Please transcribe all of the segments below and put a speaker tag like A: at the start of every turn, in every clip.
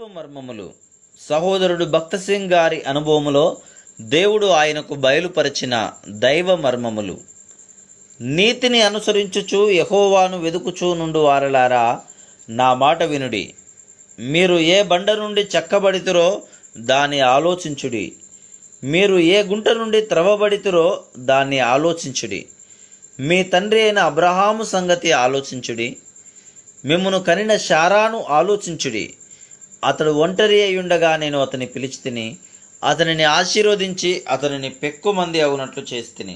A: దైవ మర్మములు. సహోదరుడు భక్త సింగ్ గారి అనుభవములో దేవుడు ఆయనకు బయలుపరిచిన దైవ మర్మములు. నీతిని అనుసరించుచు యెహోవాను వెదుకుచూ నుండు వారలారా, నా మాట వినుడి. మీరు ఏ బండ నుండి చెక్కబడితురో దాన్ని ఆలోచించుడి. మీరు ఏ గుంట నుండి త్రవ్వబడితురో దాన్ని ఆలోచించుడి. మీ తండ్రి అయిన అబ్రహాము సంగతి ఆలోచించుడి. మిమ్మును కనిన శారాను ఆలోచించుడి. అతడు ఒంటరి అయ్యుండగా నేను అతని పిలిచితిని, అతనిని ఆశీర్వదించి అతనిని పెక్కుమంది అవునట్లు చేస్తిని.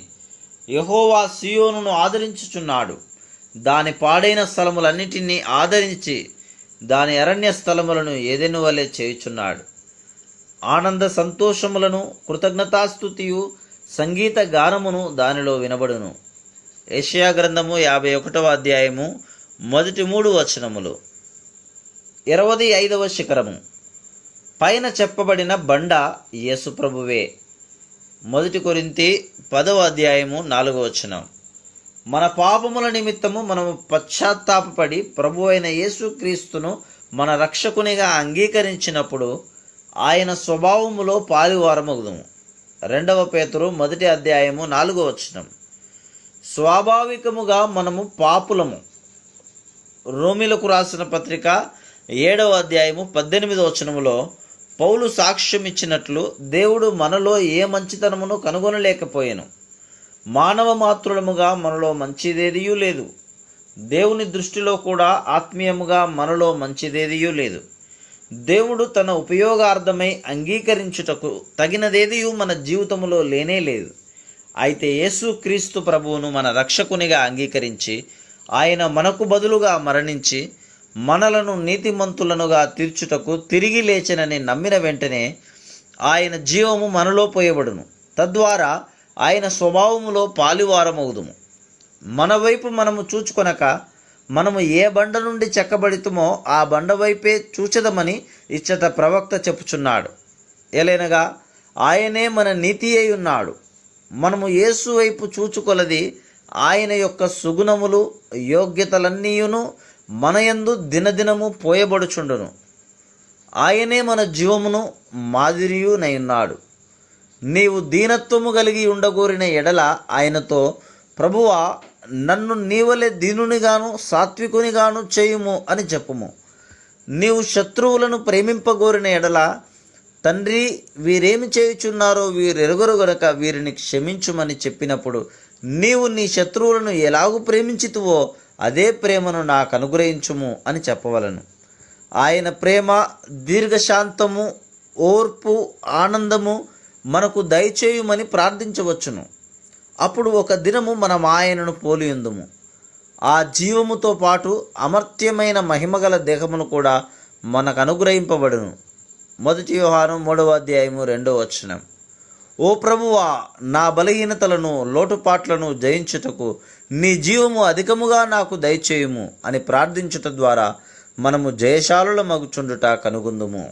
A: యెహోవా సీయోనును ఆదరించుచున్నాడు. దాని పాడైన స్థలములన్నిటినీ ఆదరించి దాని అరణ్య స్థలములను ఏదెను వలె చేయుచున్నాడు. ఆనంద సంతోషములను, కృతజ్ఞతాస్తుతియు, సంగీత గానమును దానిలో వినబడును. యెషయా గ్రంథము 51వ అధ్యాయము 1-3 వచనములు. 25వ శిఖరము. పైన చెప్పబడిన బండ యేసు ప్రభువే. 1 కొరింథీ 10వ అధ్యాయము 4వ వచనం. మన పాపముల నిమిత్తము మనము పశ్చాత్తాపపడి ప్రభు అయిన యేసుక్రీస్తును మన రక్షకునిగా అంగీకరించినప్పుడు ఆయన స్వభావములో పాలువారమగుదుము. 2వ పేతురు 1వ అధ్యాయము 4వ వచనం. స్వాభావికముగా మనము పాపులము. రోమీలకు రాసిన పత్రిక 7వ అధ్యాయము 18వ వచనములో పౌలు సాక్ష్యం ఇచ్చినట్లు దేవుడు మనలో ఏ మంచితనమును కనుగొనలేకపోయెను. మానవ మాత్రులముగా మనలో మంచిదేదియూ లేదు. దేవుని దృష్టిలో కూడా ఆత్మీయముగా మనలో మంచిదేదియూ లేదు. దేవుడు తన ఉపయోగార్థమై అంగీకరించుటకు తగినదేదియూ మన జీవితములో లేనే లేదు. అయితే యేసుక్రీస్తు ప్రభువును మన రక్షకునిగా అంగీకరించి ఆయన మనకు బదులుగా మరణించి మనలను నీతిమంతులనుగా తీర్చుటకు తిరిగి లేచెనని నమ్మిన వెంటనే ఆయన జీవము మనలో పోయబడును. తద్వారా ఆయన స్వభావములో పాలువారమవుదుము. మన వైపు మనము చూచుకొనక మనము ఏ బండ నుండి చెక్కబడితుమో ఆ బండ వైపే చూచెదమని ఇచ్చట ప్రవక్త చెప్పుచున్నాడు. ఎలైనగా ఆయనే మన నీతి అయి ఉన్నాడు. మనము యేసు వైపు చూచుకొలది ఆయన యొక్క సుగుణములు, యోగ్యతలన్నీయును మనయందు దినదినము పోయబడుచుండును. ఆయనే మన జీవమును మాదిరియునైనాడు. నీవు దీనత్వము కలిగి ఉండగోరిన ఎడల ఆయనతో, ప్రభువా, నన్ను నీవలే దీనునిగాను సాత్వికునిగాను చేయుము అని చెప్పుము. నీవు శత్రువులను ప్రేమింపగోరిన ఎడల, తండ్రి, వీరేమి చేయుచున్నారో వీరెరుగరు గనుక వీరిని క్షమించుమని చెప్పినప్పుడు నీవు నీ శత్రువులను ఎలాగూ ప్రేమించితువో అదే ప్రేమను నాకు అనుగ్రహించుము అని చెప్పవలను. ఆయన ప్రేమ, దీర్ఘశాంతము, ఓర్పు, ఆనందము మనకు దయచేయుమని ప్రార్థించవచ్చును. అప్పుడు ఒక దినము మనం ఆయనను పోలియుందుము. ఆ జీవముతో పాటు అమర్త్యమైన మహిమగల దేహమును కూడా మనకు అనుగ్రహింపబడును. 1 యోహాను 3వ అధ్యాయము 2వ వచనం. ఓ ప్రభువా, నా బలహీనతలను, లోటుపాట్లను జయించుటకు నీ జీవము అధికముగా నాకు దయచేయుము అని ప్రార్థించుట ద్వారా మనము జయశాలుల మగుచుండుట కనుగొందుము.